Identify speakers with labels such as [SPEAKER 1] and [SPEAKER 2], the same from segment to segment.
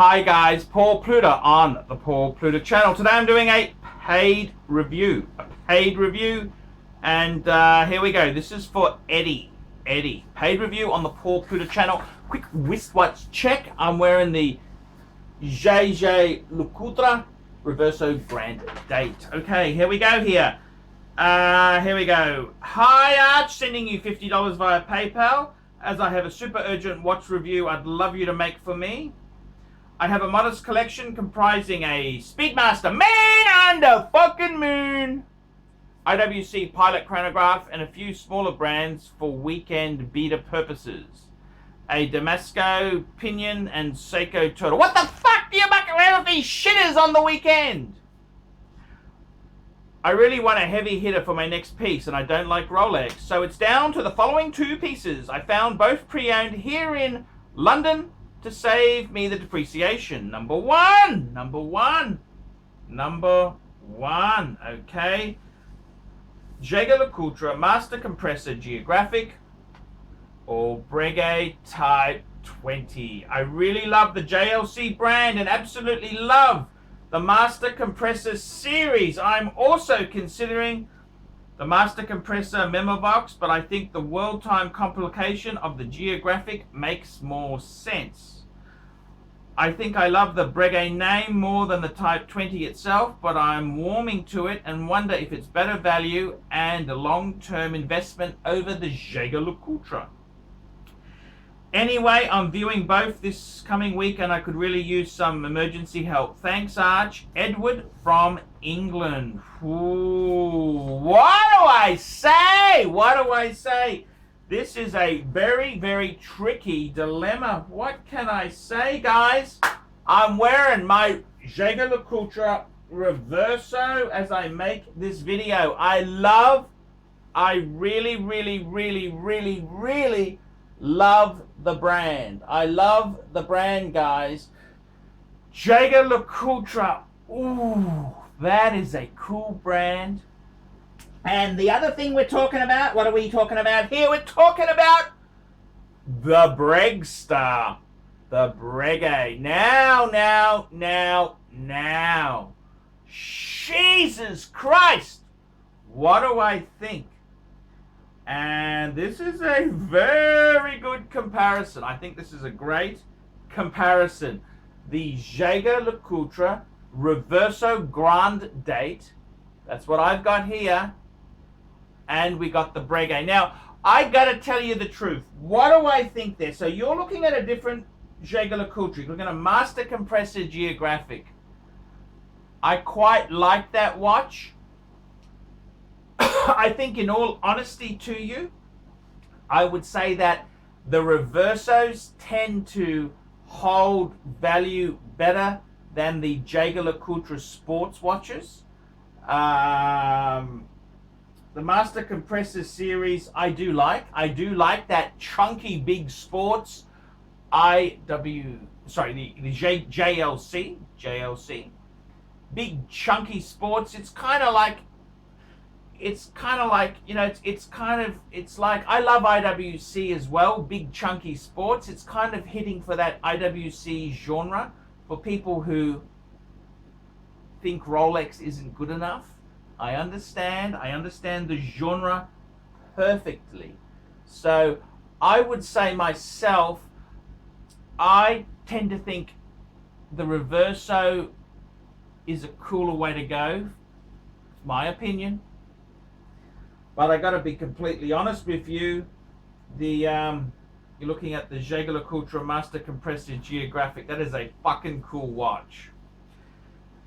[SPEAKER 1] Hi guys, Paul Pluta on the Paul Pluta channel. Today I'm doing a paid review. And here we go. This is for Eddie. Paid review on the Paul Pluta channel. Quick wristwatch check. I'm wearing the JLC Reverso brand date. Okay, here we go here. Here we go. Hi Arch, sending you $50 via PayPal. As I have a super urgent watch review I'd love you to make for me. I have a modest collection comprising a Speedmaster Man on the fucking moon, IWC Pilot chronograph, and a few smaller brands for weekend beta purposes. A Damasco Pinion and Seiko Turtle. What the fuck do you muck around with these shitters on the weekend? I really want a heavy hitter for my next piece, and I don't like Rolex, so it's down to the following two pieces. I found both pre-owned here in London to save me the depreciation. Number one, okay. JEWELLERY Master Compressor Geographic or Breguet Type 20. I really love the JLC brand and absolutely love the Master Compressor series. I'm also considering the Master Compressor Memovox, but I think the world time complication of the Geographic makes more sense. I think I love the Breguet name more than the Type 20 itself, but I'm warming to it and wonder if it's better value and a long-term investment over the JEWELLERY. Anyway, I'm viewing both this coming week and I could really use some emergency help. Thanks, Arch. Edward from England. Ooh, what do I say? This is a very, very tricky dilemma. What can I say, guys? I'm wearing my JEWELLERY Reverso as I make this video. I really love the brand. I love the brand, guys. JEWELLERY. Ooh, that is a cool brand. And the other thing we're talking about, what are we talking about here? We're talking about the Bregstar. The Breguet. Now. Jesus Christ. What do I think? And this is a very good comparison. I think this is a great comparison. The JEWELLERY Reverso Grand Date. That's what I've got here. And we got the Breguet. Now, I gotta tell you the truth. What do I think there? So you're looking at a different JEWELLERY. You're looking at a Master Compressor Geographic. I quite like that watch. I think, in all honesty to you, I would say that the Reversos tend to hold value better than the JEWELLERY sports watches. The Master Compressor series I do like. I do like that chunky big sports JLC. Big chunky sports. It's kind of like, you know, it's like, I love IWC as well, big chunky sports. It's kind of hitting for that IWC genre for people who think Rolex isn't good enough. I understand the genre perfectly. So I would say myself, I tend to think the Reverso is a cooler way to go. It's my opinion. But I got to be completely honest with you. You're looking at the JEWELLERY Master Compressor Geographic. That is a fucking cool watch.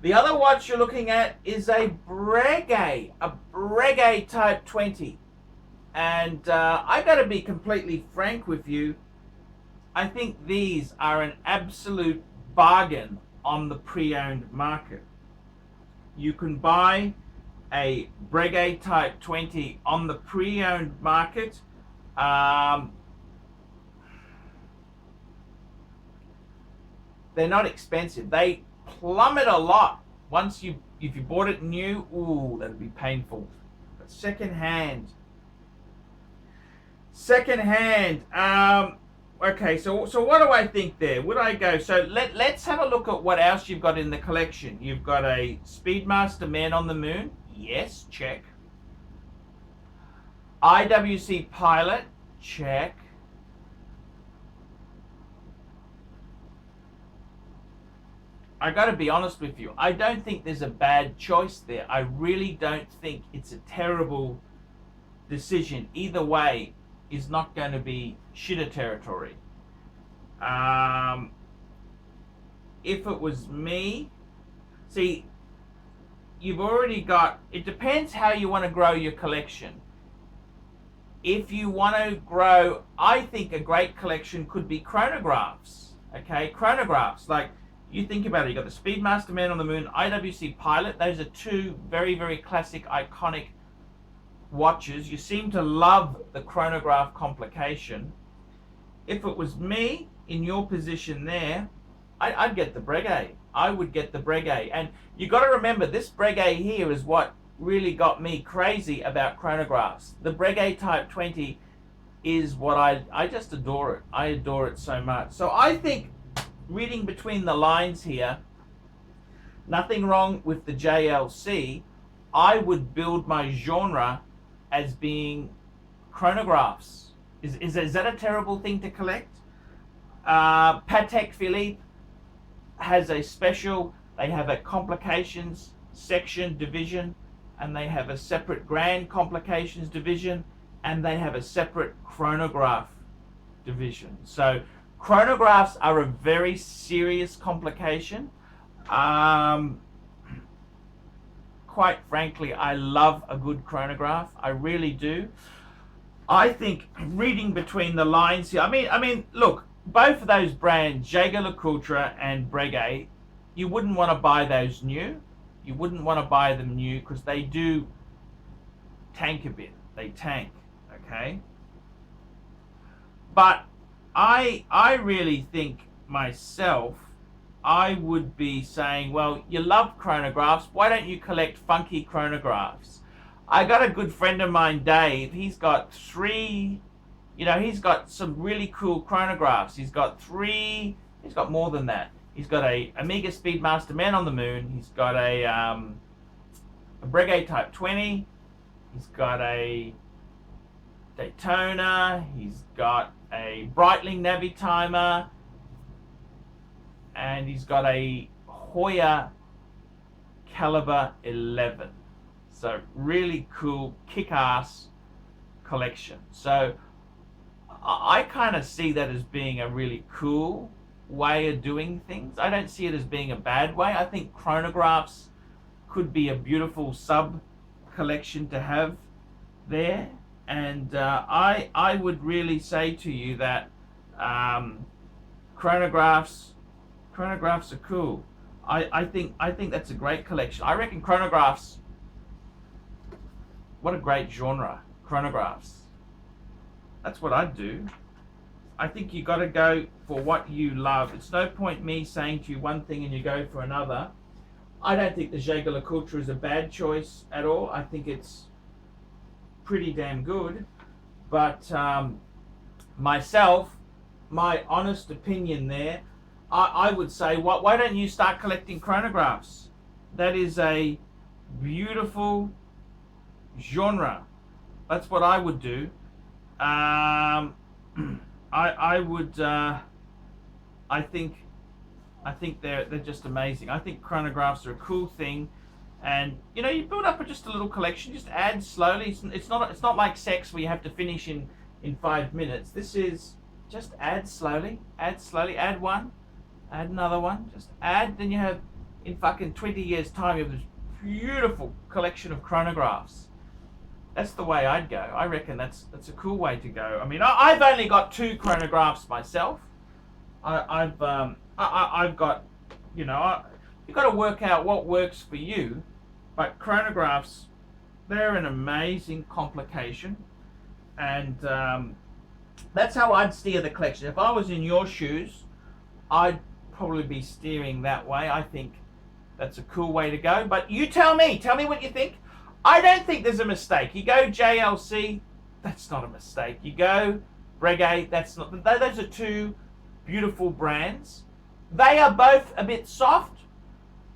[SPEAKER 1] The other watch you're looking at is a Breguet Type 20. And I got to be completely frank with you. I think these are an absolute bargain on the pre-owned market. You can buy a Breguet Type 20 on the pre-owned market. They're not expensive. They plummet a lot once if you bought it new. Ooh, that'd be painful. But second hand, okay, so what do I think there? Would I go? So let's have a look at what else you've got in the collection. You've got a Speedmaster Man on the Moon. Yes, check. IWC Pilot, check. I got to be honest with you. I don't think there's a bad choice there. I really don't think it's a terrible decision. Either way is not going to be shitter territory. If it was me, see, you've already got, it depends how you want to grow your collection. If you want to grow, I think a great collection could be chronographs. Okay, chronographs. Like, you think about it, you've got the Speedmaster Man on the Moon, IWC Pilot. Those are two very, very classic, iconic watches. You seem to love the chronograph complication. If it was me in your position there, I'd get the Breguet. I would get the Breguet. And you got to remember, this Breguet here is what really got me crazy about chronographs. The Breguet Type 20 is what I just adore it. I adore it so much. So I think, reading between the lines here, nothing wrong with the JLC. I would build my genre as being chronographs. Is that a terrible thing to collect? Patek Philippe has a special, they have a complications section division, and they have a separate grand complications division, and they have a separate chronograph division. So chronographs are a very serious complication. Quite frankly, I love a good chronograph. I really do. I think, reading between the lines here, I mean, look, both of those brands, Jaeger-LeCoultre and Breguet, you wouldn't want to buy those new. You wouldn't want to buy them new because they do tank a bit. They tank, okay? But I really think myself, I would be saying, well, you love chronographs. Why don't you collect funky chronographs? I got a good friend of mine, Dave. He's got three, he's got some really cool chronographs. He's got more than that. He's got a Omega Speedmaster Man on the Moon. He's got a Breguet Type 20. He's got a Daytona. He's got a Breitling Navitimer. And he's got a Hoya Caliber 11. So really cool, kick-ass collection. So I kind of see that as being a really cool way of doing things. I don't see it as being a bad way. I think chronographs could be a beautiful sub-collection to have there. And I would really say to you that chronographs are cool. I think that's a great collection. I reckon chronographs, what a great genre, chronographs. That's what I'd do. I think you got to go for what you love. It's no point me saying to you one thing and you go for another. I don't think the Jaeger-LeCoultre is a bad choice at all. I think it's pretty damn good. But myself, my honest opinion there, I would say, why don't you start collecting chronographs? That is a beautiful genre. That's what I would do. I think they're just amazing. I think chronographs are a cool thing, and you build up just a little collection. Just add slowly. It's not like sex where you have to finish in 5 minutes. This is just add slowly. Add one, add another one. Just add. Then you have, in fucking 20 years' time, you have this beautiful collection of chronographs. That's the way I'd go. I reckon that's a cool way to go. I mean, I've only got 2 chronographs myself. I've got, you've got to work out what works for you. But chronographs, they're an amazing complication, and that's how I'd steer the collection. If I was in your shoes, I'd probably be steering that way. I think that's a cool way to go. But you tell me what you think. I don't think there's a mistake. You go JLC, that's not a mistake. You go Breguet. That's not. Those are two beautiful brands. They are both a bit soft.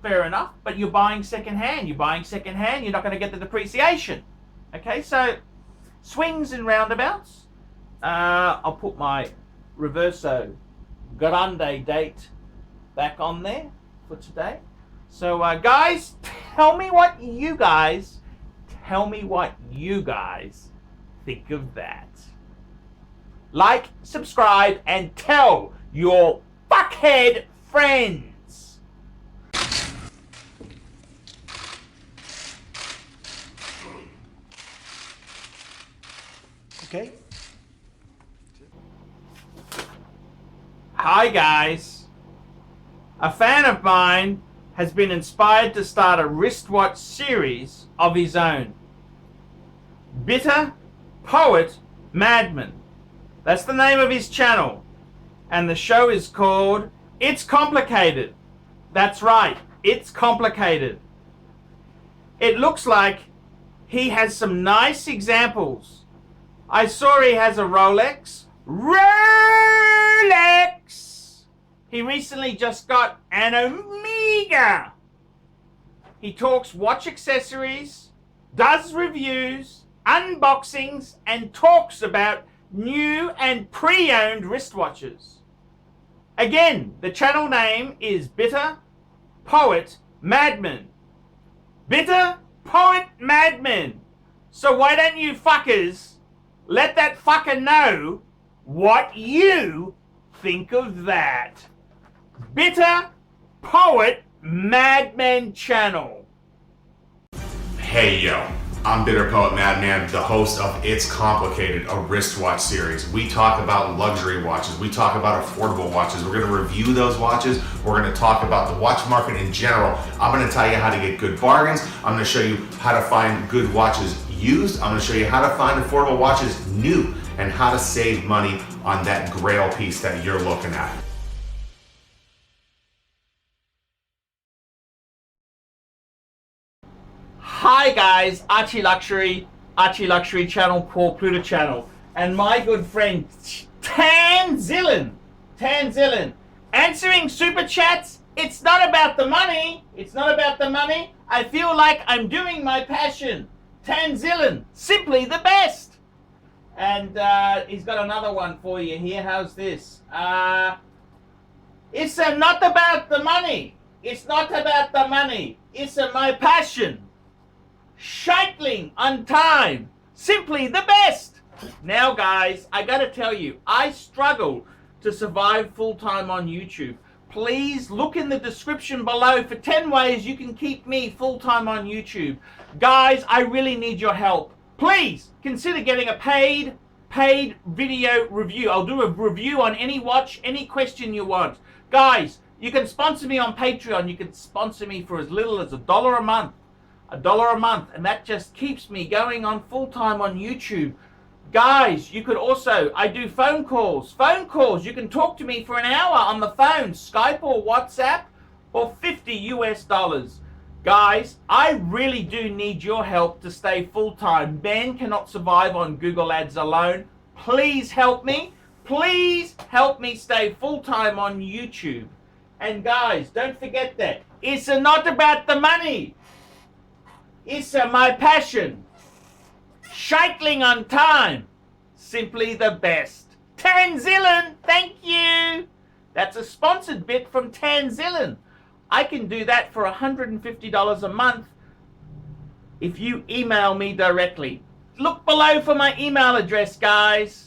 [SPEAKER 1] Fair enough, but you're buying secondhand. You're buying secondhand. You're not going to get the depreciation. Okay, so swings and roundabouts. I'll put my Reverso Grande date back on there for today. So guys, tell me what you guys think of that. Like, subscribe, and tell your fuckhead friends.
[SPEAKER 2] Okay.
[SPEAKER 1] Hi guys. A fan of mine has been inspired to start a wristwatch series of his own. Bitter Poet Madman. That's the name of his channel. And the show is called It's Complicated. That's right, it's complicated. It looks like he has some nice examples. I saw he has a Rolex. He recently just got an Omega. He talks watch accessories, does reviews, unboxings, and talks about new and pre-owned wristwatches. Again, the channel name is Bitter Poet Madman. Bitter Poet Madman. So why don't you fuckers let that fucker know what you think of that. Bitter Poet Madman channel.
[SPEAKER 3] Hey yo, I'm Bitter Poet Madman, the host of It's Complicated, a wristwatch series. We talk about luxury watches, we talk about affordable watches, we're going to review those watches, we're going to talk about the watch market in general. I'm going to tell you how to get good bargains, I'm going to show you how to find good watches used, I'm going to show you how to find affordable watches new, and how to save money on that grail piece that you're looking at.
[SPEAKER 1] Hi guys, Archie Luxury channel, Paul Pluta channel, and my good friend Tanzillan, answering super chats. It's not about the money. It's not about the money. I feel like I'm doing my passion. Tanzillan, simply the best. And he's got another one for you here. How's this? It's not about the money. It's not about the money. It's my passion. Shitling on time. Simply the best. Now, guys, I gotta tell you, I struggle to survive full-time on YouTube. Please look in the description below for 10 ways you can keep me full-time on YouTube. Guys, I really need your help. Please consider getting a paid video review. I'll do a review on any watch, any question you want. Guys, you can sponsor me on Patreon. You can sponsor me for as little as $1 a month. $1 a month, and that just keeps me going on full-time on YouTube. Guys, you could also, I do phone calls. You can talk to me for an hour on the phone, Skype or WhatsApp, for $50 US. Guys, I really do need your help to stay full-time. Men cannot survive on Google Ads alone. Please help me. Please help me stay full-time on YouTube. And guys, don't forget that it's not about the money. It's my passion. Shitling on time. Simply the best. Tanzillan, thank you. That's a sponsored bit from Tanzillan. I can do that for $150 a month if you email me directly. Look below for my email address, guys.